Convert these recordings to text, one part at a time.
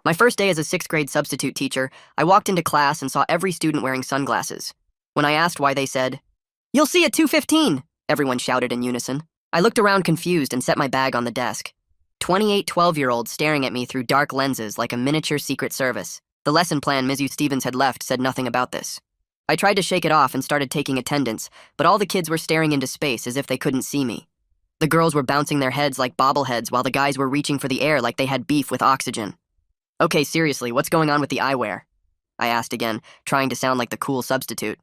My first day as a sixth grade substitute teacher, I walked into class and saw every student wearing sunglasses. When I asked why, they said, "You'll see at 2:15, everyone shouted in unison. I looked around confused and set my bag on the desk. 28 12-year-olds staring at me through dark lenses like a miniature Secret Service. The lesson plan Ms. Stevens had left said nothing about this. I tried to shake it off and started taking attendance, but all the kids were staring into space as if they couldn't see me. The girls were bouncing their heads like bobbleheads while the guys were reaching for the air like they had beef with oxygen. "Okay, seriously, what's going on with the eyewear?" I asked again, trying to sound like the cool substitute.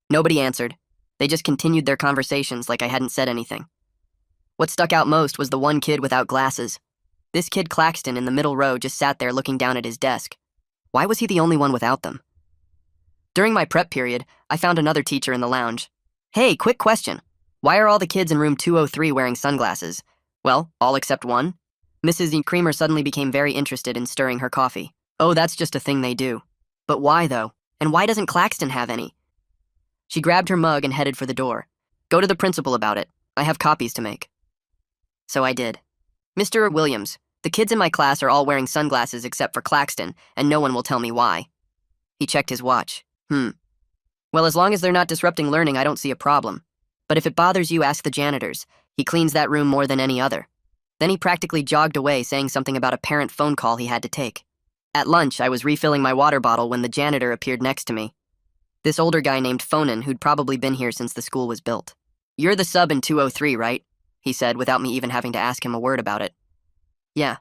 Nobody answered. They just continued their conversations like I hadn't said anything. What stuck out most was the one kid without glasses. This kid Claxton in the middle row just sat there looking down at his desk. Why was he the only one without them? During my prep period, I found another teacher in the lounge. "Hey, quick question. Why are all the kids in room 203 wearing sunglasses?" "Well, all except one." Mrs. Creamer suddenly became very interested in stirring her coffee. "Oh, that's just a thing they do." "But why, though? And why doesn't Claxton have any?" She grabbed her mug and headed for the door. "Go to the principal about it. I have copies to make." So I did. "Mr. Williams, the kids in my class are all wearing sunglasses except for Claxton, and no one will tell me why." He checked his watch. Well, as long as they're not disrupting learning, I don't see a problem. But if it bothers you, ask the janitors. He cleans that room more than any other." Then he practically jogged away, saying something about a parent phone call he had to take. At lunch, I was refilling my water bottle when the janitor appeared next to me. This older guy named Fonan, who'd probably been here since the school was built. "You're the sub in 203, right?" he said, without me even having to ask him a word about it. "Yeah.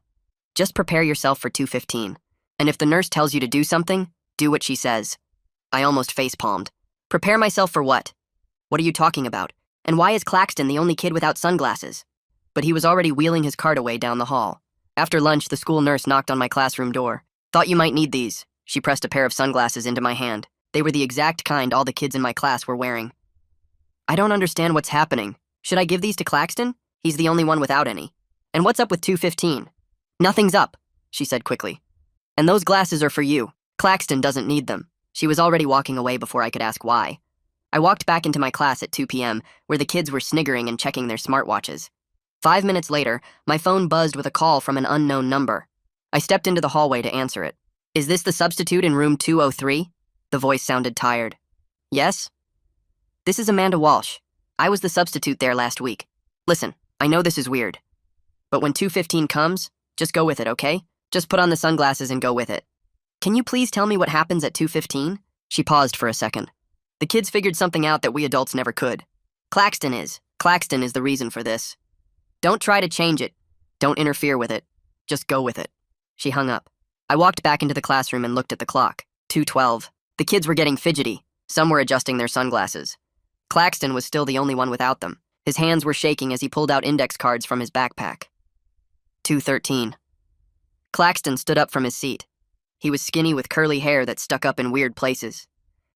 Just prepare yourself for 2:15. And if the nurse tells you to do something, do what she says." I almost face-palmed. "Prepare myself for what? What are you talking about? And why is Claxton the only kid without sunglasses?" But he was already wheeling his cart away down the hall. After lunch, the school nurse knocked on my classroom door. "Thought you might need these." She pressed a pair of sunglasses into my hand. They were the exact kind all the kids in my class were wearing. "I don't understand what's happening. Should I give these to Claxton? He's the only one without any. And what's up with 2:15? "Nothing's up," she said quickly. "And those glasses are for you. Claxton doesn't need them." She was already walking away before I could ask why. I walked back into my class at 2 p.m., where the kids were sniggering and checking their smartwatches. 5 minutes later, my phone buzzed with a call from an unknown number. I stepped into the hallway to answer it. "Is this the substitute in room 203? The voice sounded tired. "Yes?" "This is Amanda Walsh. I was the substitute there last week. Listen, I know this is weird. But when 2:15 comes, just go with it, okay? Just put on the sunglasses and go with it. Can you please tell me what happens at 2:15? She paused for a second. "The kids figured something out that we adults never could. Claxton is the reason for this. Don't try to change it. Don't interfere with it. Just go with it." She hung up. I walked back into the classroom and looked at the clock. 2:12. The kids were getting fidgety. Some were adjusting their sunglasses. Claxton was still the only one without them. His hands were shaking as he pulled out index cards from his backpack. 2:13. Claxton stood up from his seat. He was skinny with curly hair that stuck up in weird places.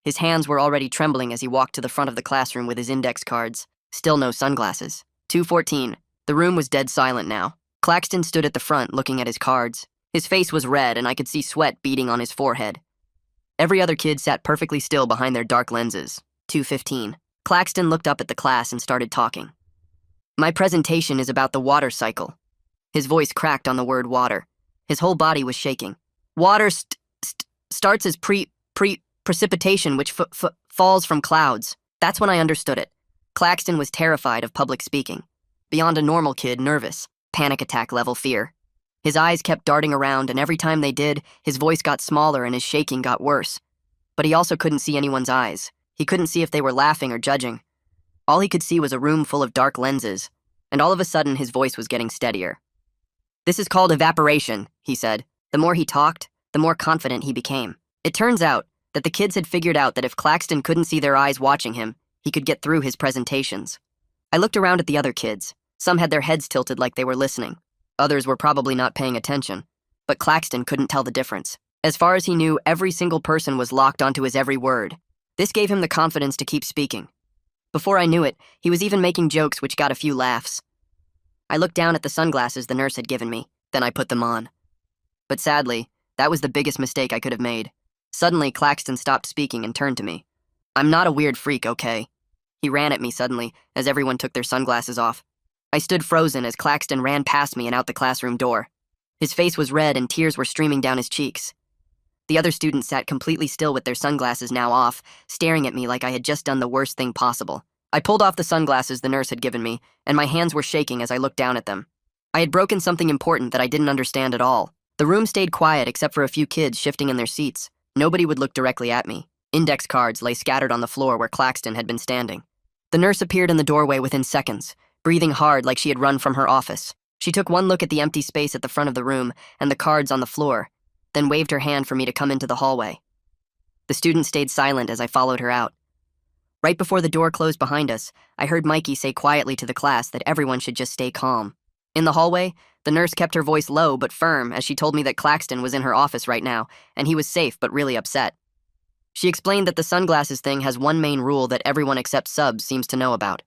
His hands were already trembling as he walked to the front of the classroom with his index cards. Still no sunglasses. 2:14. The room was dead silent now. Claxton stood at the front looking at his cards. His face was red and I could see sweat beading on his forehead. Every other kid sat perfectly still behind their dark lenses. 2:15. Claxton looked up at the class and started talking. "My presentation is about the water cycle." His voice cracked on the word water. His whole body was shaking. "Water starts as precipitation which falls from clouds." That's when I understood it. Claxton was terrified of public speaking. Beyond a normal kid, nervous. Panic attack level fear. His eyes kept darting around, and every time they did, his voice got smaller and his shaking got worse. But he also couldn't see anyone's eyes. He couldn't see if they were laughing or judging. All he could see was a room full of dark lenses, and all of a sudden his voice was getting steadier. "This is called evaporation," he said. The more he talked, the more confident he became. It turns out that the kids had figured out that if Claxton couldn't see their eyes watching him, he could get through his presentations. I looked around at the other kids. Some had their heads tilted like they were listening. Others were probably not paying attention. But Claxton couldn't tell the difference. As far as he knew, every single person was locked onto his every word. This gave him the confidence to keep speaking. Before I knew it, he was even making jokes which got a few laughs. I looked down at the sunglasses the nurse had given me, then I put them on. But sadly, that was the biggest mistake I could have made. Suddenly, Claxton stopped speaking and turned to me. "I'm not a weird freak, okay?" He ran at me suddenly, as everyone took their sunglasses off. I stood frozen as Claxton ran past me and out the classroom door. His face was red and tears were streaming down his cheeks. The other students sat completely still with their sunglasses now off, staring at me like I had just done the worst thing possible. I pulled off the sunglasses the nurse had given me, and my hands were shaking as I looked down at them. I had broken something important that I didn't understand at all. The room stayed quiet except for a few kids shifting in their seats. Nobody would look directly at me. Index cards lay scattered on the floor where Claxton had been standing. The nurse appeared in the doorway within seconds, breathing hard like she had run from her office. She took one look at the empty space at the front of the room and the cards on the floor, then waved her hand for me to come into the hallway. The student stayed silent as I followed her out. Right before the door closed behind us, I heard Mikey say quietly to the class that everyone should just stay calm. In the hallway, the nurse kept her voice low but firm as she told me that Claxton was in her office right now, and he was safe but really upset. She explained that the sunglasses thing has one main rule that everyone except subs seems to know about.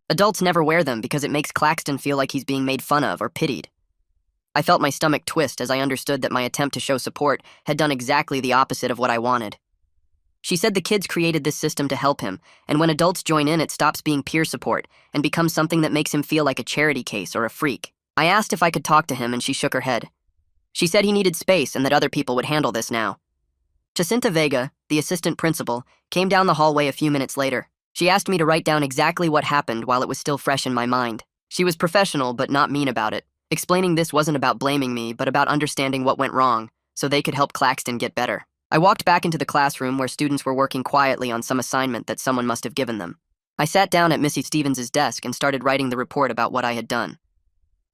Adults never wear them because it makes Claxton feel like he's being made fun of or pitied. I felt my stomach twist as I understood that my attempt to show support had done exactly the opposite of what I wanted. She said the kids created this system to help him, and when adults join in, it stops being peer support and becomes something that makes him feel like a charity case or a freak. I asked if I could talk to him, and she shook her head. She said he needed space and that other people would handle this now. Jacinta Vega, the assistant principal, came down the hallway a few minutes later. She asked me to write down exactly what happened while it was still fresh in my mind. She was professional but not mean about it, explaining this wasn't about blaming me but about understanding what went wrong so they could help Claxton get better. I walked back into the classroom where students were working quietly on some assignment that someone must have given them. I sat down at Missy Stevens' desk and started writing the report about what I had done.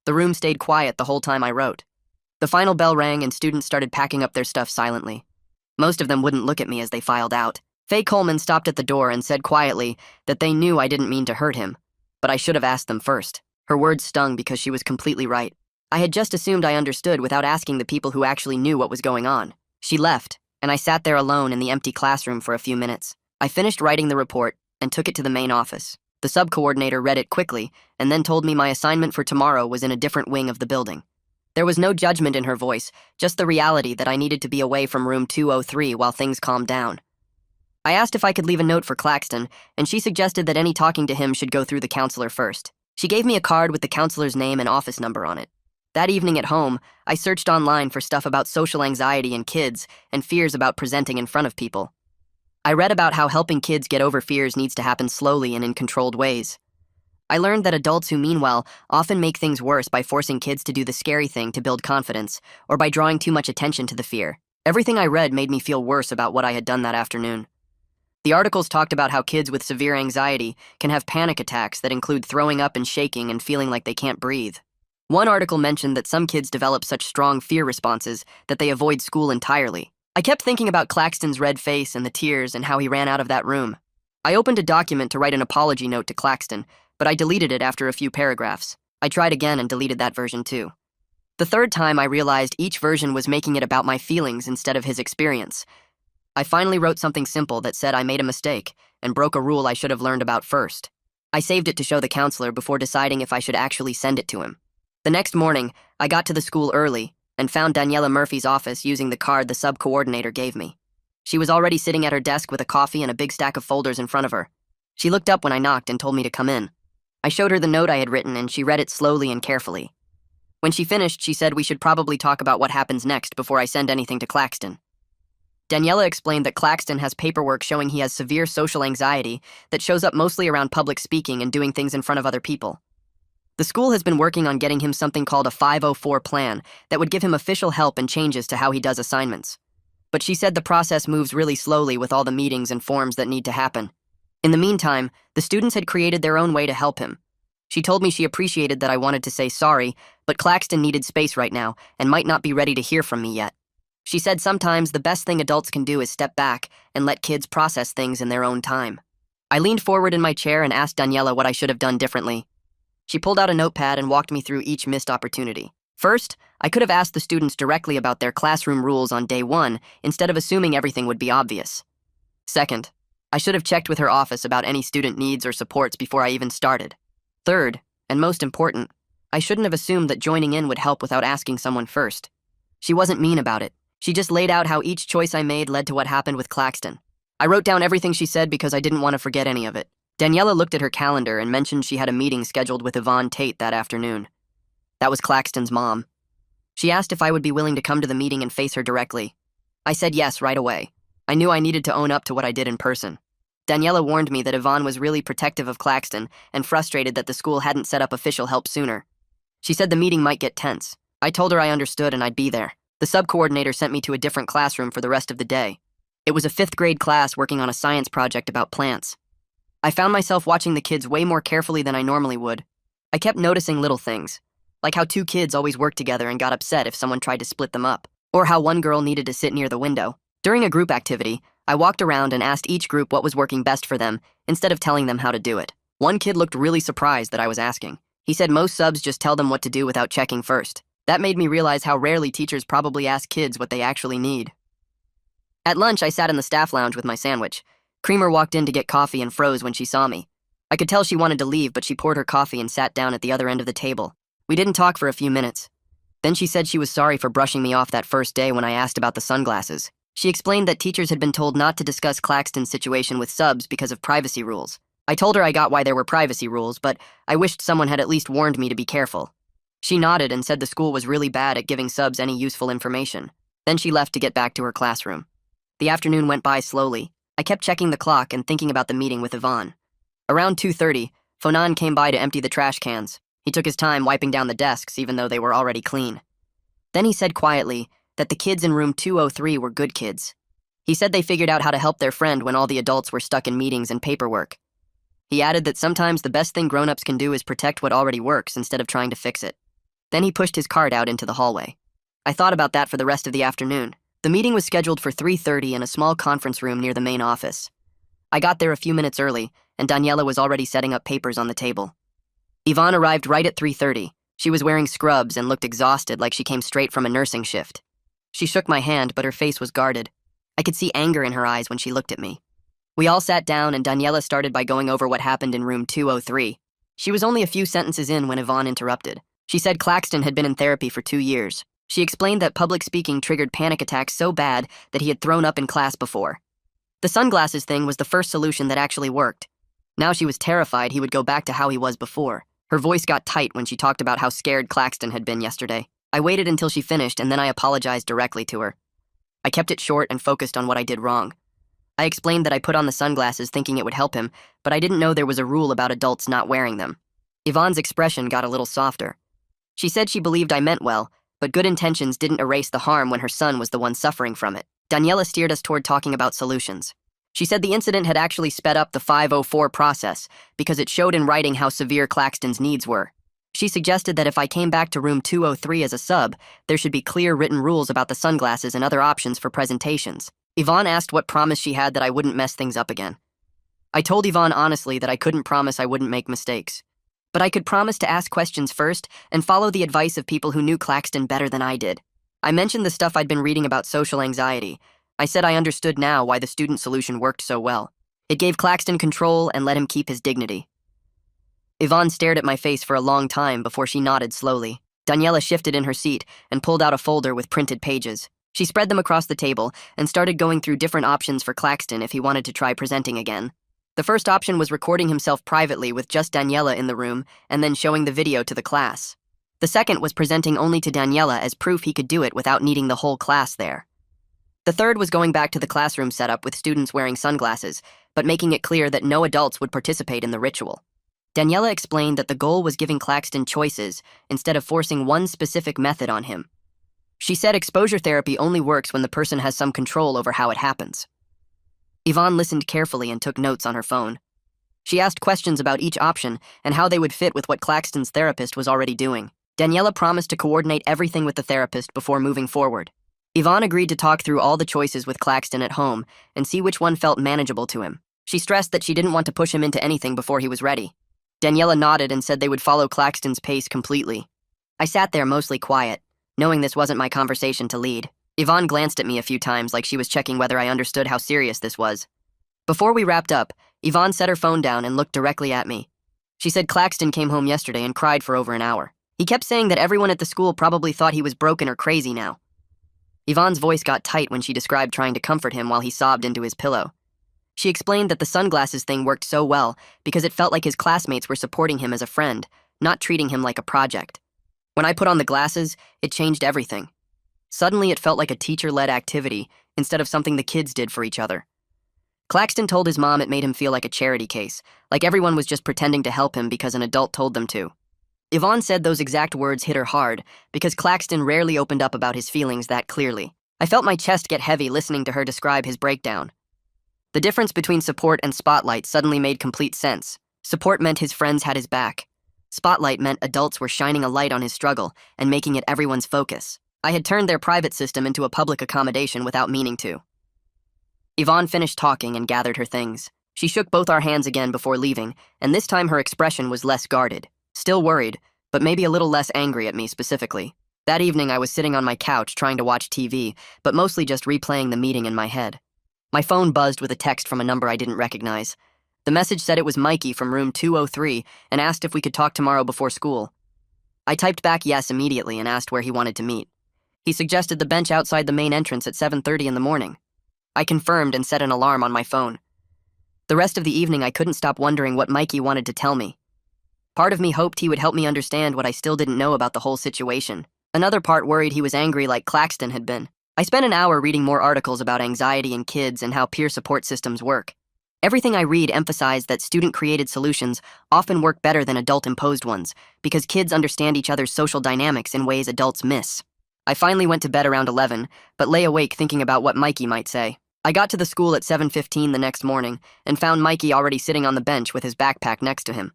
The room stayed quiet the whole time I wrote. The final bell rang and students started packing up their stuff silently. Most of them wouldn't look at me as they filed out. Faye Coleman stopped at the door and said quietly that they knew I didn't mean to hurt him, but I should have asked them first. Her words stung because she was completely right. I had just assumed I understood without asking the people who actually knew what was going on. She left, and I sat there alone in the empty classroom for a few minutes. I finished writing the report and took it to the main office. The sub-coordinator read it quickly and then told me my assignment for tomorrow was in a different wing of the building. There was no judgment in her voice, just the reality that I needed to be away from room 203 while things calmed down. I asked if I could leave a note for Claxton, and she suggested that any talking to him should go through the counselor first. She gave me a card with the counselor's name and office number on it. That evening at home, I searched online for stuff about social anxiety in kids and fears about presenting in front of people. I read about how helping kids get over fears needs to happen slowly and in controlled ways. I learned that adults who mean well often make things worse by forcing kids to do the scary thing to build confidence, or by drawing too much attention to the fear. Everything I read made me feel worse about what I had done that afternoon. The articles talked about how kids with severe anxiety can have panic attacks that include throwing up and shaking and feeling like they can't breathe. One article mentioned that some kids develop such strong fear responses that they avoid school entirely. I kept thinking about Claxton's red face and the tears and how he ran out of that room. I opened a document to write an apology note to Claxton, but I deleted it after a few paragraphs. I tried again and deleted that version too. The third time I realized each version was making it about my feelings instead of his experience. I finally wrote something simple that said I made a mistake and broke a rule I should have learned about first. I saved it to show the counselor before deciding if I should actually send it to him. The next morning, I got to the school early and found Daniela Murphy's office using the card the sub-coordinator gave me. She was already sitting at her desk with a coffee and a big stack of folders in front of her. She looked up when I knocked and told me to come in. I showed her the note I had written and she read it slowly and carefully. When she finished, she said we should probably talk about what happens next before I send anything to Claxton. Daniela explained that Claxton has paperwork showing he has severe social anxiety that shows up mostly around public speaking and doing things in front of other people. The school has been working on getting him something called a 504 plan that would give him official help and changes to how he does assignments. But she said the process moves really slowly with all the meetings and forms that need to happen. In the meantime, the students had created their own way to help him. She told me she appreciated that I wanted to say sorry, but Claxton needed space right now and might not be ready to hear from me yet. She said sometimes the best thing adults can do is step back and let kids process things in their own time. I leaned forward in my chair and asked Daniela what I should have done differently. She pulled out a notepad and walked me through each missed opportunity. First, I could have asked the students directly about their classroom rules on day one instead of assuming everything would be obvious. Second, I should have checked with her office about any student needs or supports before I even started. Third, and most important, I shouldn't have assumed that joining in would help without asking someone first. She wasn't mean about it. She just laid out how each choice I made led to what happened with Claxton. I wrote down everything she said because I didn't want to forget any of it. Daniela looked at her calendar and mentioned she had a meeting scheduled with Yvonne Tate that afternoon. That was Claxton's mom. She asked if I would be willing to come to the meeting and face her directly. I said yes right away. I knew I needed to own up to what I did in person. Daniela warned me that Yvonne was really protective of Claxton and frustrated that the school hadn't set up official help sooner. She said the meeting might get tense. I told her I understood and I'd be there. The sub-coordinator sent me to a different classroom for the rest of the day. It was a 5th grade class working on a science project about plants. I found myself watching the kids way more carefully than I normally would. I kept noticing little things, like how 2 kids always worked together and got upset if someone tried to split them up, or how one girl needed to sit near the window. During a group activity, I walked around and asked each group what was working best for them, instead of telling them how to do it. One kid looked really surprised that I was asking. He said most subs just tell them what to do without checking first. That made me realize how rarely teachers probably ask kids what they actually need. At lunch, I sat in the staff lounge with my sandwich. Creamer walked in to get coffee and froze when she saw me. I could tell she wanted to leave, but she poured her coffee and sat down at the other end of the table. We didn't talk for a few minutes. Then she said she was sorry for brushing me off that first day when I asked about the sunglasses. She explained that teachers had been told not to discuss Claxton's situation with subs because of privacy rules. I told her I got why there were privacy rules, but I wished someone had at least warned me to be careful. She nodded and said the school was really bad at giving subs any useful information. Then she left to get back to her classroom. The afternoon went by slowly. I kept checking the clock and thinking about the meeting with Yvonne. Around 2:30, Fonan came by to empty the trash cans. He took his time wiping down the desks even though they were already clean. Then he said quietly that the kids in room 203 were good kids. He said they figured out how to help their friend when all the adults were stuck in meetings and paperwork. He added that sometimes the best thing grown-ups can do is protect what already works instead of trying to fix it. Then he pushed his cart out into the hallway. I thought about that for the rest of the afternoon. The meeting was scheduled for 3:30 in a small conference room near the main office. I got there a few minutes early, and Daniela was already setting up papers on the table. Yvonne arrived right at 3:30. She was wearing scrubs and looked exhausted like she came straight from a nursing shift. She shook my hand, but her face was guarded. I could see anger in her eyes when she looked at me. We all sat down, and Daniela started by going over what happened in room 203. She was only a few sentences in when Yvonne interrupted. She said Claxton had been in therapy for 2 years. She explained that public speaking triggered panic attacks so bad that he had thrown up in class before. The sunglasses thing was the first solution that actually worked. Now she was terrified he would go back to how he was before. Her voice got tight when she talked about how scared Claxton had been yesterday. I waited until she finished, and then I apologized directly to her. I kept it short and focused on what I did wrong. I explained that I put on the sunglasses thinking it would help him, but I didn't know there was a rule about adults not wearing them. Yvonne's expression got a little softer. She said she believed I meant well, but good intentions didn't erase the harm when her son was the one suffering from it. Daniela steered us toward talking about solutions. She said the incident had actually sped up the 504 process because it showed in writing how severe Claxton's needs were. She suggested that if I came back to room 203 as a sub, there should be clear written rules about the sunglasses and other options for presentations. Yvonne asked what promise she had that I wouldn't mess things up again. I told Yvonne honestly that I couldn't promise I wouldn't make mistakes. But I could promise to ask questions first and follow the advice of people who knew Claxton better than I did. I mentioned the stuff I'd been reading about social anxiety. I said I understood now why the student solution worked so well. It gave Claxton control and let him keep his dignity. Yvonne stared at my face for a long time before she nodded slowly. Daniela shifted in her seat and pulled out a folder with printed pages. She spread them across the table and started going through different options for Claxton if he wanted to try presenting again. The first option was recording himself privately with just Daniela in the room and then showing the video to the class. The second was presenting only to Daniela as proof he could do it without needing the whole class there. The third was going back to the classroom setup with students wearing sunglasses, but making it clear that no adults would participate in the ritual. Daniela explained that the goal was giving Claxton choices instead of forcing one specific method on him. She said exposure therapy only works when the person has some control over how it happens. Yvonne listened carefully and took notes on her phone. She asked questions about each option and how they would fit with what Claxton's therapist was already doing. Daniela promised to coordinate everything with the therapist before moving forward. Yvonne agreed to talk through all the choices with Claxton at home and see which one felt manageable to him. She stressed that she didn't want to push him into anything before he was ready. Daniela nodded and said they would follow Claxton's pace completely. I sat there mostly quiet, knowing this wasn't my conversation to lead. Yvonne glanced at me a few times like she was checking whether I understood how serious this was. Before we wrapped up, Yvonne set her phone down and looked directly at me. She said Claxton came home yesterday and cried for over an hour. He kept saying that everyone at the school probably thought he was broken or crazy now. Yvonne's voice got tight when she described trying to comfort him while he sobbed into his pillow. She explained that the sunglasses thing worked so well because it felt like his classmates were supporting him as a friend, not treating him like a project. When I put on the glasses, it changed everything. Suddenly, it felt like a teacher-led activity instead of something the kids did for each other. Claxton told his mom it made him feel like a charity case, like everyone was just pretending to help him because an adult told them to. Yvonne said those exact words hit her hard because Claxton rarely opened up about his feelings that clearly. I felt my chest get heavy listening to her describe his breakdown. The difference between support and spotlight suddenly made complete sense. Support meant his friends had his back. Spotlight meant adults were shining a light on his struggle and making it everyone's focus. I had turned their private system into a public accommodation without meaning to. Yvonne finished talking and gathered her things. She shook both our hands again before leaving, and this time her expression was less guarded. Still worried, but maybe a little less angry at me specifically. That evening I was sitting on my couch trying to watch TV, but mostly just replaying the meeting in my head. My phone buzzed with a text from a number I didn't recognize. The message said it was Mikey from room 203 and asked if we could talk tomorrow before school. I typed back yes immediately and asked where he wanted to meet. He suggested the bench outside the main entrance at 7:30 in the morning. I confirmed and set an alarm on my phone. The rest of the evening I couldn't stop wondering what Mikey wanted to tell me. Part of me hoped he would help me understand what I still didn't know about the whole situation. Another part worried he was angry like Claxton had been. I spent an hour reading more articles about anxiety in kids and how peer support systems work. Everything I read emphasized that student-created solutions often work better than adult-imposed ones because kids understand each other's social dynamics in ways adults miss. I finally went to bed around 11, but lay awake thinking about what Mikey might say. I got to the school at 7:15 the next morning and found Mikey already sitting on the bench with his backpack next to him.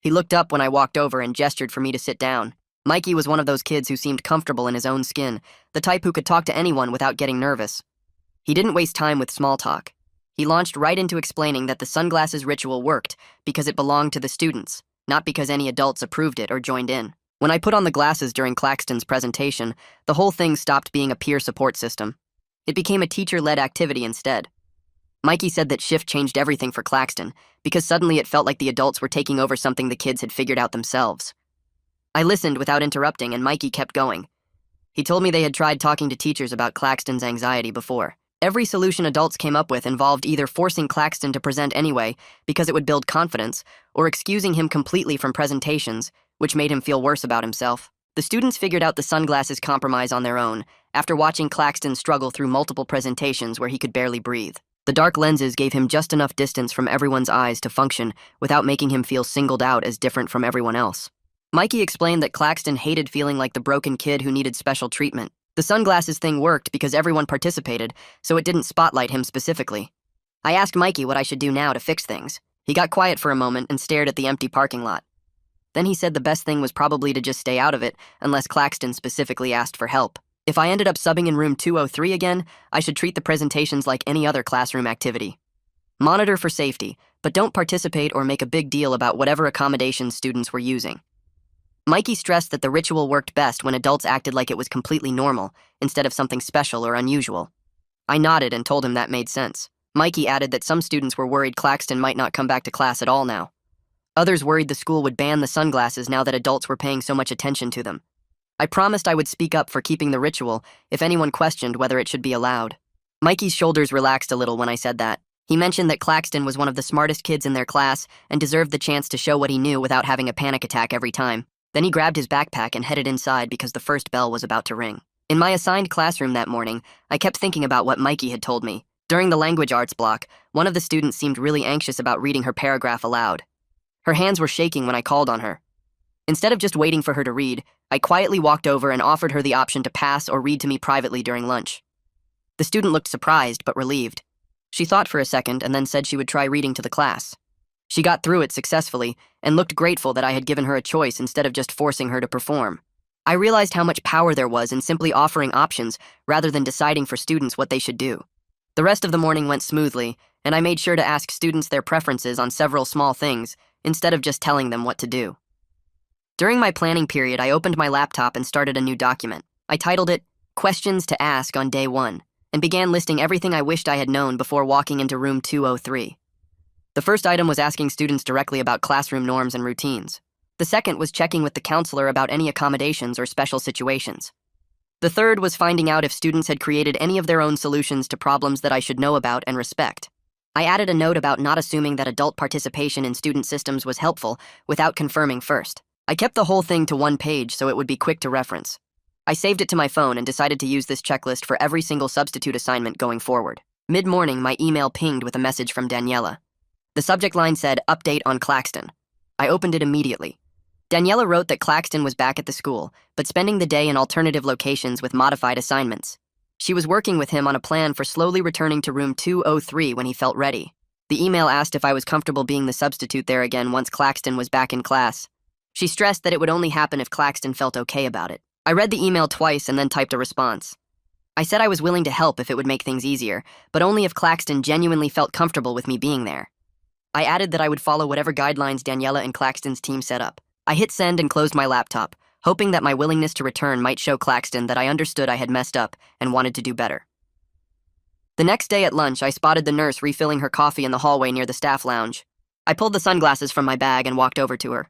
He looked up when I walked over and gestured for me to sit down. Mikey was one of those kids who seemed comfortable in his own skin, the type who could talk to anyone without getting nervous. He didn't waste time with small talk. He launched right into explaining that the sunglasses ritual worked because it belonged to the students, not because any adults approved it or joined in. When I put on the glasses during Claxton's presentation, the whole thing stopped being a peer support system. It became a teacher-led activity instead. Mikey said that shift changed everything for Claxton because suddenly it felt like the adults were taking over something the kids had figured out themselves. I listened without interrupting and Mikey kept going. He told me they had tried talking to teachers about Claxton's anxiety before. Every solution adults came up with involved either forcing Claxton to present anyway because it would build confidence, or excusing him completely from presentations, which made him feel worse about himself. The students figured out the sunglasses compromise on their own after watching Claxton struggle through multiple presentations where he could barely breathe. The dark lenses gave him just enough distance from everyone's eyes to function without making him feel singled out as different from everyone else. Mikey explained that Claxton hated feeling like the broken kid who needed special treatment. The sunglasses thing worked because everyone participated, so it didn't spotlight him specifically. I asked Mikey what I should do now to fix things. He got quiet for a moment and stared at the empty parking lot. Then he said the best thing was probably to just stay out of it unless Claxton specifically asked for help. If I ended up subbing in room 203 again, I should treat the presentations like any other classroom activity. Monitor for safety, but don't participate or make a big deal about whatever accommodations students were using. Mikey stressed that the ritual worked best when adults acted like it was completely normal, instead of something special or unusual. I nodded and told him that made sense. Mikey added that some students were worried Claxton might not come back to class at all now. Others worried the school would ban the sunglasses now that adults were paying so much attention to them. I promised I would speak up for keeping the ritual if anyone questioned whether it should be allowed. Mikey's shoulders relaxed a little when I said that. He mentioned that Claxton was one of the smartest kids in their class and deserved the chance to show what he knew without having a panic attack every time. Then he grabbed his backpack and headed inside because the first bell was about to ring. In my assigned classroom that morning, I kept thinking about what Mikey had told me. During the language arts block, one of the students seemed really anxious about reading her paragraph aloud. Her hands were shaking when I called on her. Instead of just waiting for her to read, I quietly walked over and offered her the option to pass or read to me privately during lunch. The student looked surprised but relieved. She thought for a second and then said she would try reading to the class. She got through it successfully and looked grateful that I had given her a choice instead of just forcing her to perform. I realized how much power there was in simply offering options rather than deciding for students what they should do. The rest of the morning went smoothly, and I made sure to ask students their preferences on several small things instead of just telling them what to do. During my planning period, I opened my laptop and started a new document. I titled it, Questions to Ask on Day 1, and began listing everything I wished I had known before walking into room 203. The first item was asking students directly about classroom norms and routines. The second was checking with the counselor about any accommodations or special situations. The third was finding out if students had created any of their own solutions to problems that I should know about and respect. I added a note about not assuming that adult participation in student systems was helpful without confirming first. I kept the whole thing to one page so it would be quick to reference. I saved it to my phone and decided to use this checklist for every single substitute assignment going forward. Mid-morning, my email pinged with a message from Daniela. The subject line said, "Update on Claxton." I opened it immediately. Daniela wrote that Claxton was back at the school, but spending the day in alternative locations with modified assignments. She was working with him on a plan for slowly returning to room 203 when he felt ready. The email asked if I was comfortable being the substitute there again once Claxton was back in class. She stressed that it would only happen if Claxton felt okay about it. I read the email twice and then typed a response. I said I was willing to help if it would make things easier, but only if Claxton genuinely felt comfortable with me being there. I added that I would follow whatever guidelines Daniela and Claxton's team set up. I hit send and closed my laptop, hoping that my willingness to return might show Claxton that I understood I had messed up and wanted to do better. The next day at lunch, I spotted the nurse refilling her coffee in the hallway near the staff lounge. I pulled the sunglasses from my bag and walked over to her.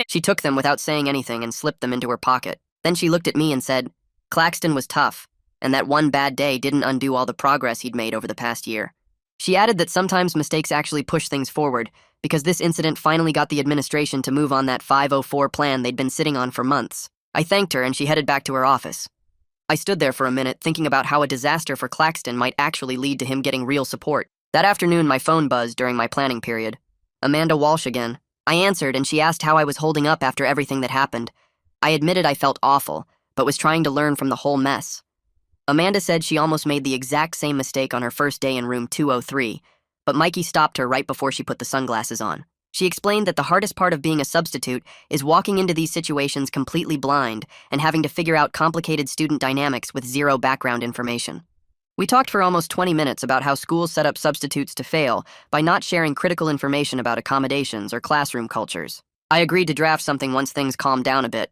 She took them without saying anything and slipped them into her pocket. Then she looked at me and said, Claxton was tough, and that one bad day didn't undo all the progress he'd made over the past year. She added that sometimes mistakes actually push things forward, because this incident finally got the administration to move on that 504 plan they'd been sitting on for months. I thanked her and she headed back to her office. I stood there for a minute thinking about how a disaster for Claxton might actually lead to him getting real support. That afternoon, my phone buzzed during my planning period. Amanda Walsh again. I answered and she asked how I was holding up after everything that happened. I admitted I felt awful, but was trying to learn from the whole mess. Amanda said she almost made the exact same mistake on her first day in room 203, but Mikey stopped her right before she put the sunglasses on. She explained that the hardest part of being a substitute is walking into these situations completely blind and having to figure out complicated student dynamics with zero background information. We talked for almost 20 minutes about how schools set up substitutes to fail by not sharing critical information about accommodations or classroom cultures. I agreed to draft something once things calmed down a bit.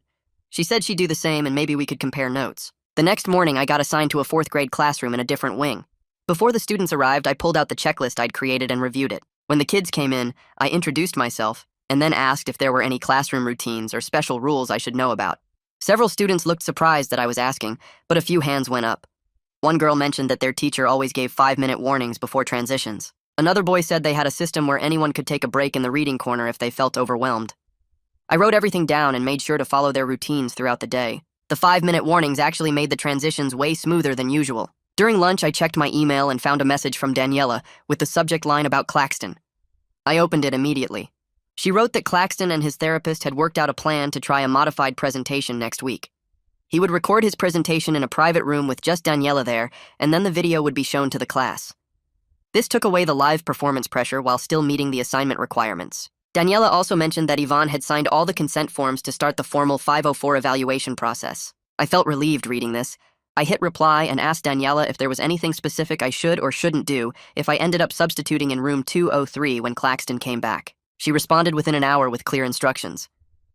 She said she'd do the same and maybe we could compare notes. The next morning, I got assigned to a 4th grade classroom in a different wing. Before the students arrived, I pulled out the checklist I'd created and reviewed it. When the kids came in, I introduced myself and then asked if there were any classroom routines or special rules I should know about. Several students looked surprised that I was asking, but a few hands went up. One girl mentioned that their teacher always gave 5-minute warnings before transitions. Another boy said they had a system where anyone could take a break in the reading corner if they felt overwhelmed. I wrote everything down and made sure to follow their routines throughout the day. The 5-minute warnings actually made the transitions way smoother than usual. During lunch, I checked my email and found a message from Daniela with the subject line about Claxton. I opened it immediately. She wrote that Claxton and his therapist had worked out a plan to try a modified presentation next week. He would record his presentation in a private room with just Daniela there, and then the video would be shown to the class. This took away the live performance pressure while still meeting the assignment requirements. Daniela also mentioned that Yvonne had signed all the consent forms to start the formal 504 evaluation process. I felt relieved reading this. I hit reply and asked Daniela if there was anything specific I should or shouldn't do if I ended up substituting in room 203 when Claxton came back. She responded within an hour with clear instructions.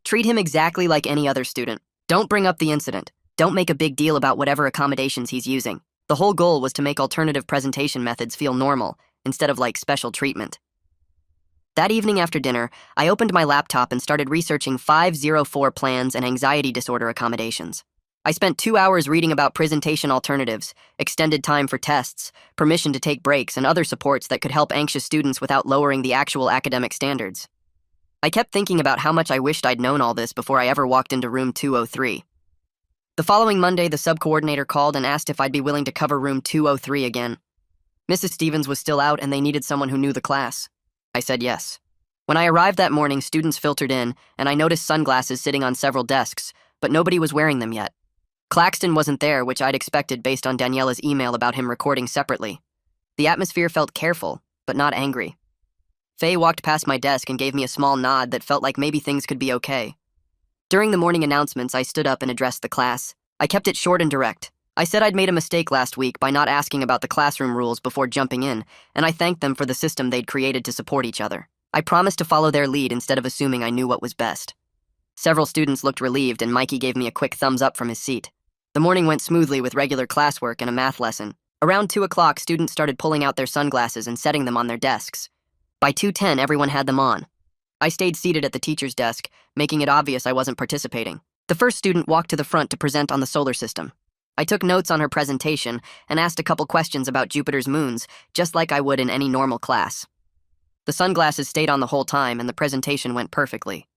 Treat him exactly like any other student. Don't bring up the incident. Don't make a big deal about whatever accommodations he's using. The whole goal was to make alternative presentation methods feel normal, instead of like special treatment. That evening after dinner, I opened my laptop and started researching 504 plans and anxiety disorder accommodations. I spent 2 hours reading about presentation alternatives, extended time for tests, permission to take breaks, and other supports that could help anxious students without lowering the actual academic standards. I kept thinking about how much I wished I'd known all this before I ever walked into room 203. The following Monday, the sub-coordinator called and asked if I'd be willing to cover room 203 again. Mrs. Stevens was still out and they needed someone who knew the class. I said yes. When I arrived that morning, students filtered in, and I noticed sunglasses sitting on several desks, but nobody was wearing them yet. Claxton wasn't there, which I'd expected based on Daniela's email about him recording separately. The atmosphere felt careful, but not angry. Faye walked past my desk and gave me a small nod that felt like maybe things could be okay. During the morning announcements, I stood up and addressed the class. I kept it short and direct. I said I'd made a mistake last week by not asking about the classroom rules before jumping in, and I thanked them for the system they'd created to support each other. I promised to follow their lead instead of assuming I knew what was best. Several students looked relieved, and Mikey gave me a quick thumbs up from his seat. The morning went smoothly with regular classwork and a math lesson. Around 2 o'clock, students started pulling out their sunglasses and setting them on their desks. By 2:10, everyone had them on. I stayed seated at the teacher's desk, making it obvious I wasn't participating. The first student walked to the front to present on the solar system. I took notes on her presentation and asked a couple questions about Jupiter's moons, just like I would in any normal class. The sunglasses stayed on the whole time and the presentation went perfectly.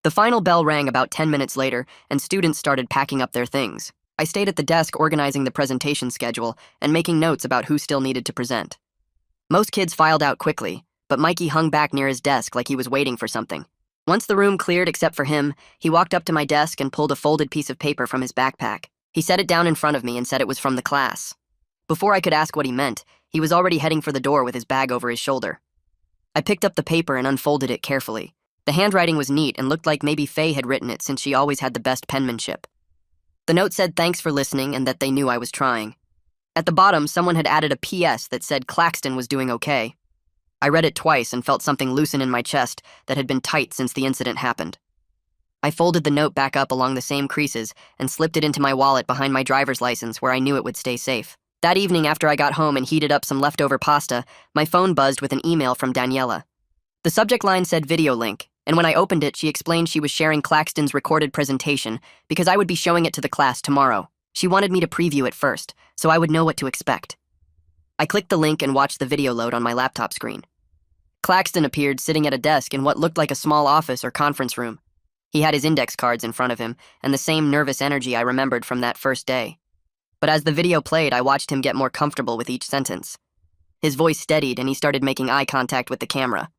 The final bell rang about 10 minutes later, and students started packing up their things. I stayed at the desk organizing the presentation schedule and making notes about who still needed to present. Most kids filed out quickly, but Mikey hung back near his desk like he was waiting for something. Once the room cleared except for him, he walked up to my desk and pulled a folded piece of paper from his backpack. He set it down in front of me and said it was from the class. Before I could ask what he meant, he was already heading for the door with his bag over his shoulder. I picked up the paper and unfolded it carefully. The handwriting was neat and looked like maybe Faye had written it since she always had the best penmanship. The note said thanks for listening and that they knew I was trying. At the bottom, someone had added a PS that said Claxton was doing okay. I read it twice and felt something loosen in my chest that had been tight since the incident happened. I folded the note back up along the same creases and slipped it into my wallet behind my driver's license where I knew it would stay safe. That evening, after I got home and heated up some leftover pasta, my phone buzzed with an email from Daniela. The subject line said video link, and when I opened it, she explained she was sharing Claxton's recorded presentation because I would be showing it to the class tomorrow. She wanted me to preview it first, so I would know what to expect. I clicked the link and watched the video load on my laptop screen. Claxton appeared sitting at a desk in what looked like a small office or conference room. He had his index cards in front of him and the same nervous energy I remembered from that first day. But as the video played, I watched him get more comfortable with each sentence. His voice steadied and he started making eye contact with the camera.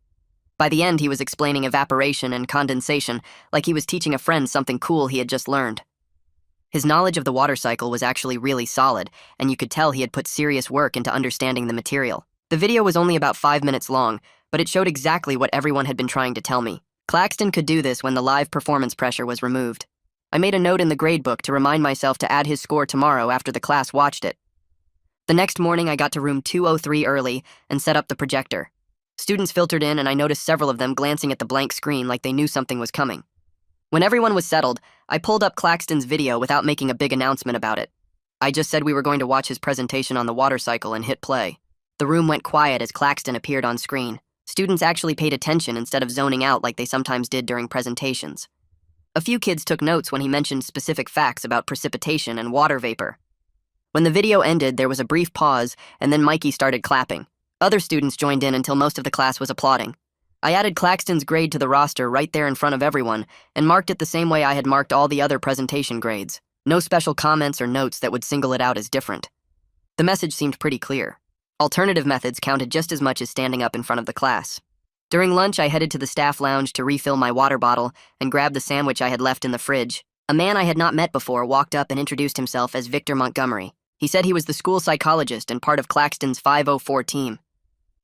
By the end, he was explaining evaporation and condensation like he was teaching a friend something cool he had just learned. His knowledge of the water cycle was actually really solid, and you could tell he had put serious work into understanding the material. The video was only about 5 minutes long, but it showed exactly what everyone had been trying to tell me. Claxton could do this when the live performance pressure was removed. I made a note in the gradebook to remind myself to add his score tomorrow after the class watched it. The next morning, I got to room 203 early and set up the projector. Students filtered in, and I noticed several of them glancing at the blank screen like they knew something was coming. When everyone was settled, I pulled up Claxton's video without making a big announcement about it. I just said we were going to watch his presentation on the water cycle and hit play. The room went quiet as Claxton appeared on screen. Students actually paid attention instead of zoning out like they sometimes did during presentations. A few kids took notes when he mentioned specific facts about precipitation and water vapor. When the video ended, there was a brief pause, and then Mikey started clapping. Other students joined in until most of the class was applauding. I added Claxton's grade to the roster right there in front of everyone and marked it the same way I had marked all the other presentation grades. No special comments or notes that would single it out as different. The message seemed pretty clear. Alternative methods counted just as much as standing up in front of the class. During lunch, I headed to the staff lounge to refill my water bottle and grab the sandwich I had left in the fridge. A man I had not met before walked up and introduced himself as Victor Montgomery. He said he was the school psychologist and part of Claxton's 504 team.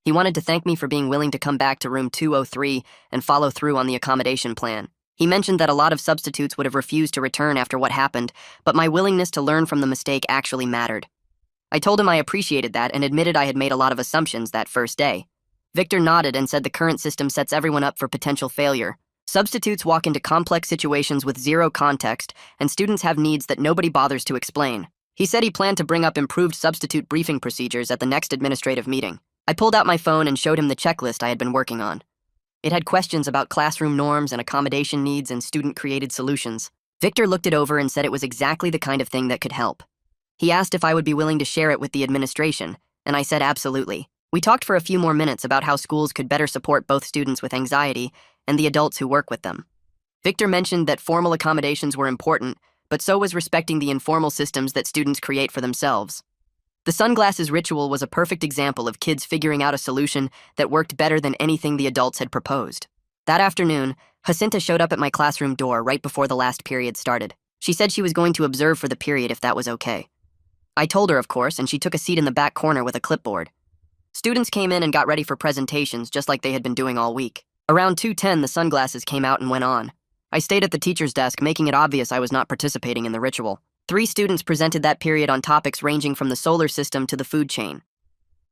He wanted to thank me for being willing to come back to room 203 and follow through on the accommodation plan. He mentioned that a lot of substitutes would have refused to return after what happened, but my willingness to learn from the mistake actually mattered. I told him I appreciated that and admitted I had made a lot of assumptions that first day. Victor nodded and said the current system sets everyone up for potential failure. Substitutes walk into complex situations with zero context, and students have needs that nobody bothers to explain. He said he planned to bring up improved substitute briefing procedures at the next administrative meeting. I pulled out my phone and showed him the checklist I had been working on. It had questions about classroom norms and accommodation needs and student-created solutions. Victor looked it over and said it was exactly the kind of thing that could help. He asked if I would be willing to share it with the administration, and I said absolutely. We talked for a few more minutes about how schools could better support both students with anxiety and the adults who work with them. Victor mentioned that formal accommodations were important, but so was respecting the informal systems that students create for themselves. The sunglasses ritual was a perfect example of kids figuring out a solution that worked better than anything the adults had proposed. That afternoon, Jacinta showed up at my classroom door right before the last period started. She said she was going to observe for the period if that was okay. I told her, of course, and she took a seat in the back corner with a clipboard. Students came in and got ready for presentations just like they had been doing all week. Around 2:10, the sunglasses came out and went on. I stayed at the teacher's desk, making it obvious I was not participating in the ritual. 3 students presented that period on topics ranging from the solar system to the food chain.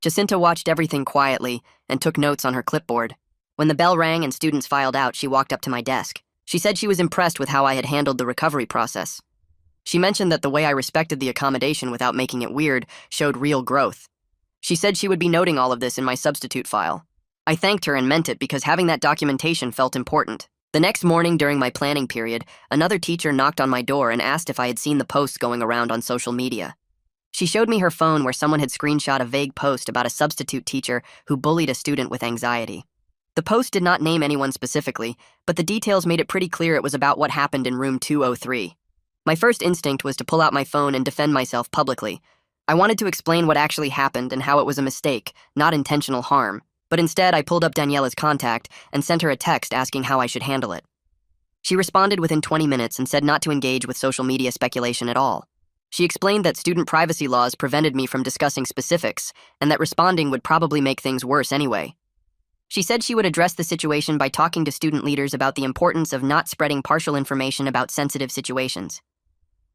Jacinta watched everything quietly and took notes on her clipboard. When the bell rang and students filed out, she walked up to my desk. She said she was impressed with how I had handled the recovery process. She mentioned that the way I respected the accommodation without making it weird showed real growth. She said she would be noting all of this in my substitute file. I thanked her and meant it because having that documentation felt important. The next morning during my planning period, another teacher knocked on my door and asked if I had seen the posts going around on social media. She showed me her phone where someone had screenshot a vague post about a substitute teacher who bullied a student with anxiety. The post did not name anyone specifically, but the details made it pretty clear it was about what happened in room 203. My first instinct was to pull out my phone and defend myself publicly. I wanted to explain what actually happened and how it was a mistake, not intentional harm, but instead I pulled up Daniela's contact and sent her a text asking how I should handle it. She responded within 20 minutes and said not to engage with social media speculation at all. She explained that student privacy laws prevented me from discussing specifics and that responding would probably make things worse anyway. She said she would address the situation by talking to student leaders about the importance of not spreading partial information about sensitive situations.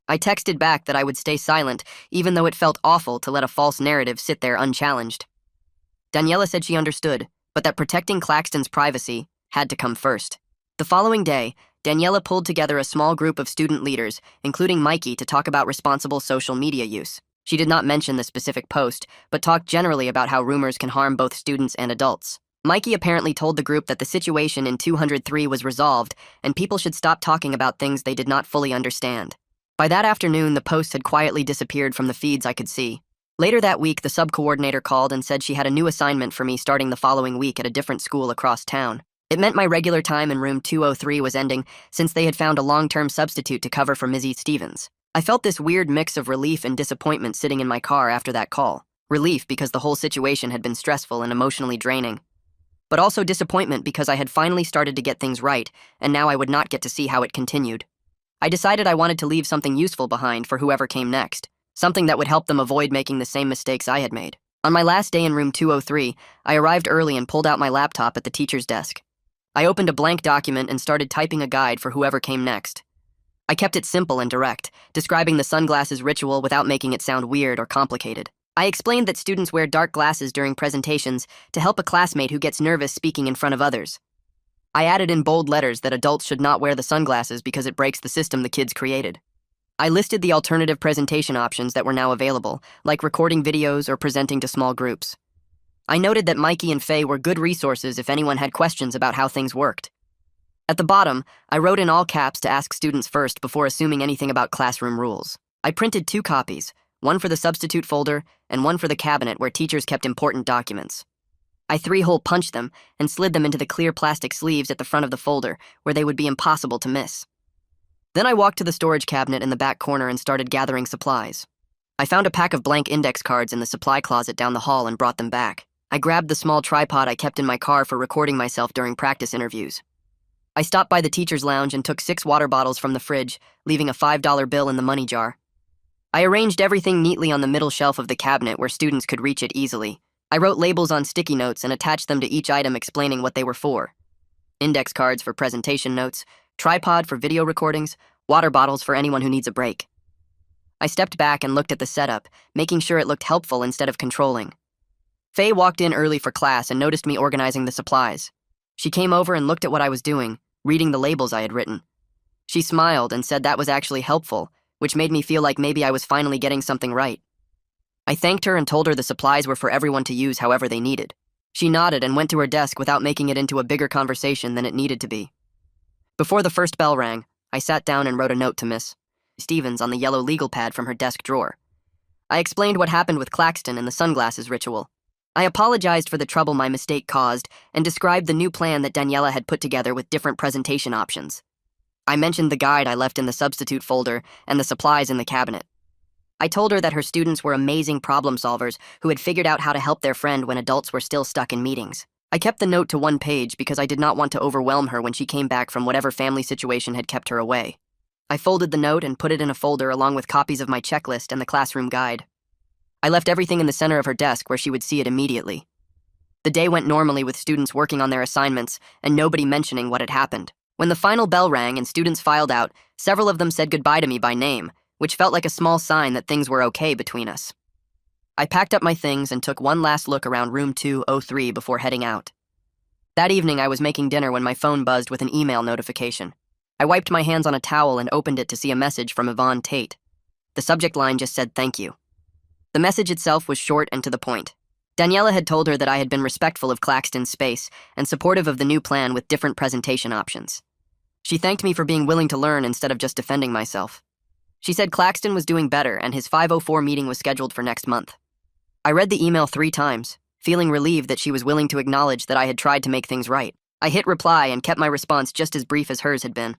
I texted back that I would stay silent, even though it felt awful to let a false narrative sit there unchallenged. Daniela said she understood, but that protecting Claxton's privacy had to come first. The following day, Daniela pulled together a small group of student leaders, including Mikey, to talk about responsible social media use. She did not mention the specific post, but talked generally about how rumors can harm both students and adults. Mikey apparently told the group that the situation in 203 was resolved and people should stop talking about things they did not fully understand. By that afternoon, the post had quietly disappeared from the feeds I could see. Later that week, the sub-coordinator called and said she had a new assignment for me starting the following week at a different school across town. It meant my regular time in room 203 was ending since they had found a long-term substitute to cover for Mizzy Stevens. I felt this weird mix of relief and disappointment sitting in my car after that call. Relief because the whole situation had been stressful and emotionally draining, but also disappointment because I had finally started to get things right, and now I would not get to see how it continued. I decided I wanted to leave something useful behind for whoever came next, something that would help them avoid making the same mistakes I had made. On my last day in room 203, I arrived early and pulled out my laptop at the teacher's desk. I opened a blank document and started typing a guide for whoever came next. I kept it simple and direct, describing the sunglasses ritual without making it sound weird or complicated. I explained that students wear dark glasses during presentations to help a classmate who gets nervous speaking in front of others. I added in bold letters that adults should not wear the sunglasses because it breaks the system the kids created. I listed the alternative presentation options that were now available, like recording videos or presenting to small groups. I noted that Mikey and Faye were good resources if anyone had questions about how things worked. At the bottom, I wrote in all caps to ask students first before assuming anything about classroom rules. I printed 2 copies, one for the substitute folder and one for the cabinet where teachers kept important documents. I 3-hole punched them and slid them into the clear plastic sleeves at the front of the folder where they would be impossible to miss. Then I walked to the storage cabinet in the back corner and started gathering supplies. I found a pack of blank index cards in the supply closet down the hall and brought them back. I grabbed the small tripod I kept in my car for recording myself during practice interviews. I stopped by the teacher's lounge and took 6 water bottles from the fridge, leaving a $5 bill in the money jar. I arranged everything neatly on the middle shelf of the cabinet where students could reach it easily. I wrote labels on sticky notes and attached them to each item explaining what they were for. Index cards for presentation notes, tripod for video recordings, water bottles for anyone who needs a break. I stepped back and looked at the setup, making sure it looked helpful instead of controlling. Faye walked in early for class and noticed me organizing the supplies. She came over and looked at what I was doing, reading the labels I had written. She smiled and said that was actually helpful, which made me feel like maybe I was finally getting something right. I thanked her and told her the supplies were for everyone to use however they needed. She nodded and went to her desk without making it into a bigger conversation than it needed to be. Before the first bell rang, I sat down and wrote a note to Miss Stevens on the yellow legal pad from her desk drawer. I explained what happened with Claxton and the sunglasses ritual. I apologized for the trouble my mistake caused and described the new plan that Daniela had put together with different presentation options. I mentioned the guide I left in the substitute folder and the supplies in the cabinet. I told her that her students were amazing problem solvers who had figured out how to help their friend when adults were still stuck in meetings. I kept the note to 1 page because I did not want to overwhelm her when she came back from whatever family situation had kept her away. I folded the note and put it in a folder along with copies of my checklist and the classroom guide. I left everything in the center of her desk where she would see it immediately. The day went normally with students working on their assignments and nobody mentioning what had happened. When the final bell rang and students filed out, several of them said goodbye to me by name, which felt like a small sign that things were okay between us. I packed up my things and took one last look around room 203 before heading out. That evening, I was making dinner when my phone buzzed with an email notification. I wiped my hands on a towel and opened it to see a message from Yvonne Tate. The subject line just said, "Thank you." The message itself was short and to the point. Daniela had told her that I had been respectful of Claxton's space and supportive of the new plan with different presentation options. She thanked me for being willing to learn instead of just defending myself. She said Claxton was doing better and his 5:04 meeting was scheduled for next month. I read the email 3 times, feeling relieved that she was willing to acknowledge that I had tried to make things right. I hit reply and kept my response just as brief as hers had been.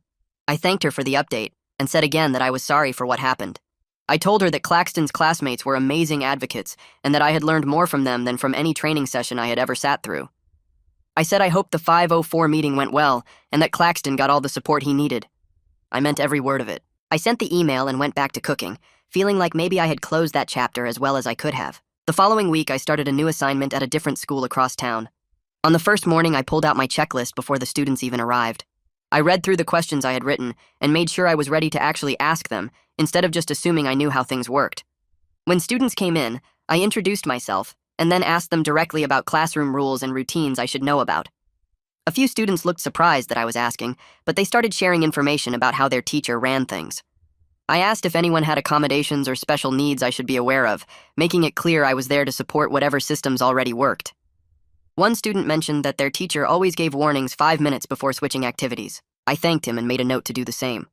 I thanked her for the update and said again that I was sorry for what happened. I told her that Claxton's classmates were amazing advocates and that I had learned more from them than from any training session I had ever sat through. I said I hoped the 504 meeting went well and that Claxton got all the support he needed. I meant every word of it. I sent the email and went back to cooking, feeling like maybe I had closed that chapter as well as I could have. The following week, I started a new assignment at a different school across town. On the first morning, I pulled out my checklist before the students even arrived. I read through the questions I had written and made sure I was ready to actually ask them, instead of just assuming I knew how things worked. When students came in, I introduced myself and then asked them directly about classroom rules and routines I should know about. A few students looked surprised that I was asking, but they started sharing information about how their teacher ran things. I asked if anyone had accommodations or special needs I should be aware of, making it clear I was there to support whatever systems already worked. One student mentioned that their teacher always gave warnings 5 minutes before switching activities. I thanked him and made a note to do the same.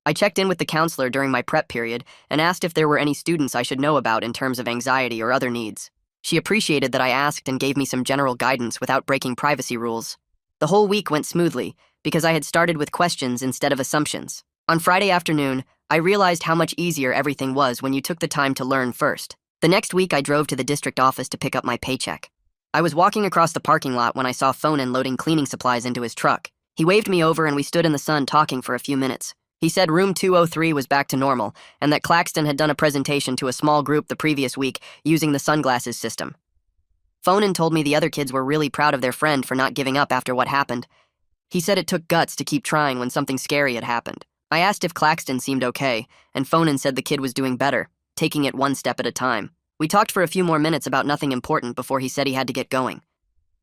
I checked in with the counselor during my prep period and asked if there were any students I should know about in terms of anxiety or other needs. She appreciated that I asked and gave me some general guidance without breaking privacy rules. The whole week went smoothly because I had started with questions instead of assumptions. On Friday afternoon, I realized how much easier everything was when you took the time to learn first. The next week, I drove to the district office to pick up my paycheck. I was walking across the parking lot when I saw Fonan loading cleaning supplies into his truck. He waved me over and we stood in the sun talking for a few minutes. He said room 203 was back to normal and that Claxton had done a presentation to a small group the previous week using the sunglasses system. Fonan told me the other kids were really proud of their friend for not giving up after what happened. He said it took guts to keep trying when something scary had happened. I asked if Claxton seemed okay, and Fonan said the kid was doing better, taking it one step at a time. We talked for a few more minutes about nothing important before he said he had to get going.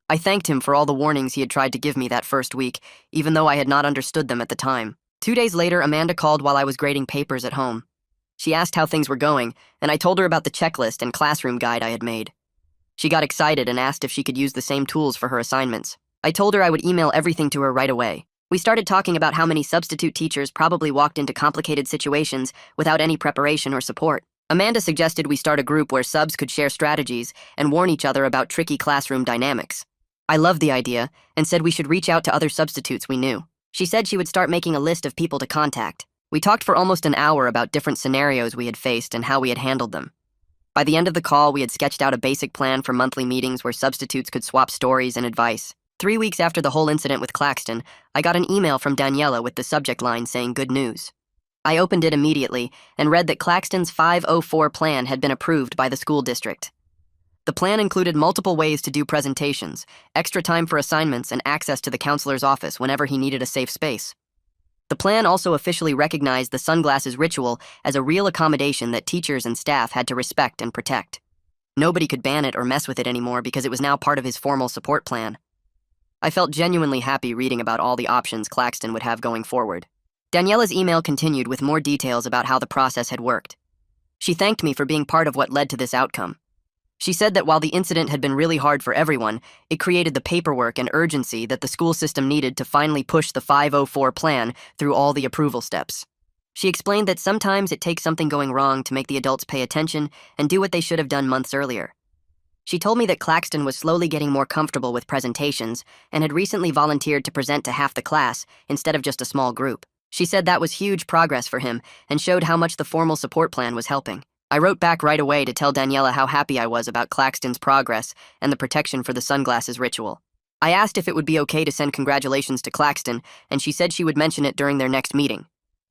I thanked him for all the warnings he had tried to give me that first week, even though I had not understood them at the time. 2 days later, Amanda called while I was grading papers at home. She asked how things were going, and I told her about the checklist and classroom guide I had made. She got excited and asked if she could use the same tools for her assignments. I told her I would email everything to her right away. We started talking about how many substitute teachers probably walked into complicated situations without any preparation or support. Amanda suggested we start a group where subs could share strategies and warn each other about tricky classroom dynamics. I loved the idea and said we should reach out to other substitutes we knew. She said she would start making a list of people to contact. We talked for almost an hour about different scenarios we had faced and how we had handled them. By the end of the call, we had sketched out a basic plan for monthly meetings where substitutes could swap stories and advice. 3 weeks after the whole incident with Claxton, I got an email from Daniela with the subject line saying good news. I opened it immediately and read that Claxton's 504 plan had been approved by the school district. The plan included multiple ways to do presentations, extra time for assignments, and access to the counselor's office whenever he needed a safe space. The plan also officially recognized the sunglasses ritual as a real accommodation that teachers and staff had to respect and protect. Nobody could ban it or mess with it anymore because it was now part of his formal support plan. I felt genuinely happy reading about all the options Claxton would have going forward. Daniela's email continued with more details about how the process had worked. She thanked me for being part of what led to this outcome. She said that while the incident had been really hard for everyone, it created the paperwork and urgency that the school system needed to finally push the 504 plan through all the approval steps. She explained that sometimes it takes something going wrong to make the adults pay attention and do what they should have done months earlier. She told me that Claxton was slowly getting more comfortable with presentations and had recently volunteered to present to half the class instead of just a small group. She said that was huge progress for him and showed how much the formal support plan was helping. I wrote back right away to tell Daniela how happy I was about Claxton's progress and the protection for the sunglasses ritual. I asked if it would be okay to send congratulations to Claxton, and she said she would mention it during their next meeting.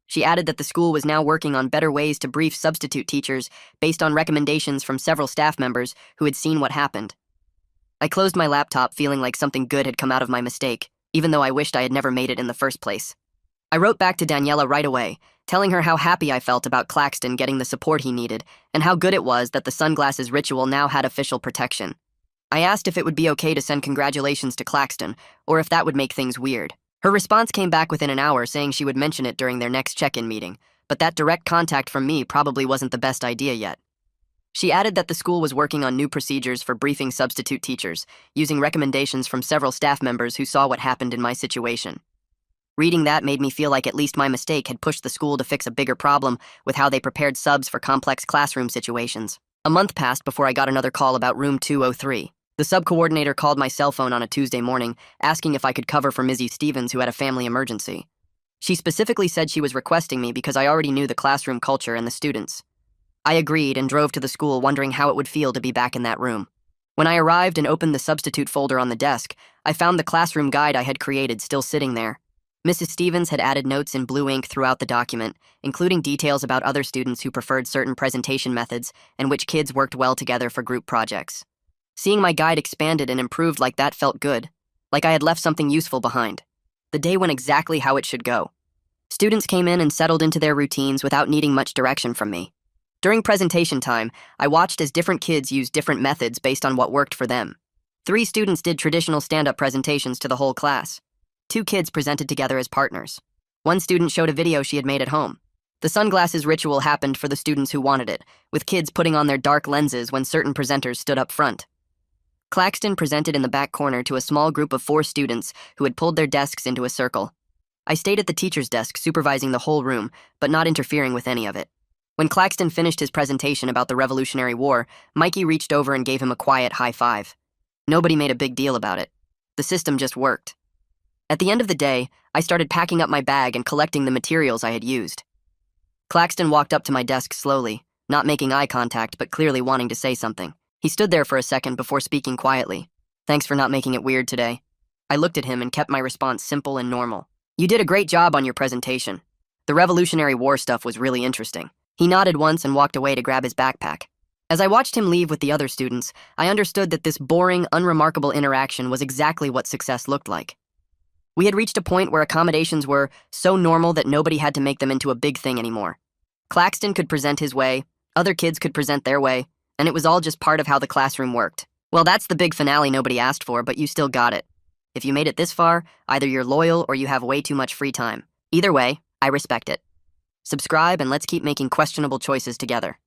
She added that the school was now working on better ways to brief substitute teachers based on recommendations from several staff members who had seen what happened. I closed my laptop feeling like something good had come out of my mistake, even though I wished I had never made it in the first place. I wrote back to Daniela right away, telling her how happy I felt about Claxton getting the support he needed and how good it was that the sunglasses ritual now had official protection. I asked if it would be okay to send congratulations to Claxton, or if that would make things weird. Her response came back within an hour saying she would mention it during their next check-in meeting, but that direct contact from me probably wasn't the best idea yet. She added that the school was working on new procedures for briefing substitute teachers, using recommendations from several staff members who saw what happened in my situation. Reading that made me feel like at least my mistake had pushed the school to fix a bigger problem with how they prepared subs for complex classroom situations. A month passed before I got another call about room 203. The sub-coordinator called my cell phone on a Tuesday morning, asking if I could cover for Mrs. Stevens, who had a family emergency. She specifically said she was requesting me because I already knew the classroom culture and the students. I agreed and drove to the school, wondering how it would feel to be back in that room. When I arrived and opened the substitute folder on the desk, I found the classroom guide I had created still sitting there. Mrs. Stevens had added notes in blue ink throughout the document, including details about other students who preferred certain presentation methods and which kids worked well together for group projects. Seeing my guide expanded and improved like that felt good, like I had left something useful behind. The day went exactly how it should go. Students came in and settled into their routines without needing much direction from me. During presentation time, I watched as different kids used different methods based on what worked for them. 3 students did traditional stand-up presentations to the whole class. 2 kids presented together as partners. 1 student showed a video she had made at home. The sunglasses ritual happened for the students who wanted it, with kids putting on their dark lenses when certain presenters stood up front. Claxton presented in the back corner to a small group of 4 students who had pulled their desks into a circle. I stayed at the teacher's desk, supervising the whole room, but not interfering with any of it. When Claxton finished his presentation about the Revolutionary War, Mikey reached over and gave him a quiet high five. Nobody made a big deal about it. The system just worked. At the end of the day, I started packing up my bag and collecting the materials I had used. Claxton walked up to my desk slowly, not making eye contact but clearly wanting to say something. He stood there for a second before speaking quietly. "Thanks for not making it weird today." I looked at him and kept my response simple and normal. "You did a great job on your presentation. The Revolutionary War stuff was really interesting." He nodded once and walked away to grab his backpack. As I watched him leave with the other students, I understood that this boring, unremarkable interaction was exactly what success looked like. We had reached a point where accommodations were so normal that nobody had to make them into a big thing anymore. Claxton could present his way, other kids could present their way, and it was all just part of how the classroom worked. Well, that's the big finale nobody asked for, but you still got it. If you made it this far, either you're loyal or you have way too much free time. Either way, I respect it. Subscribe and let's keep making questionable choices together.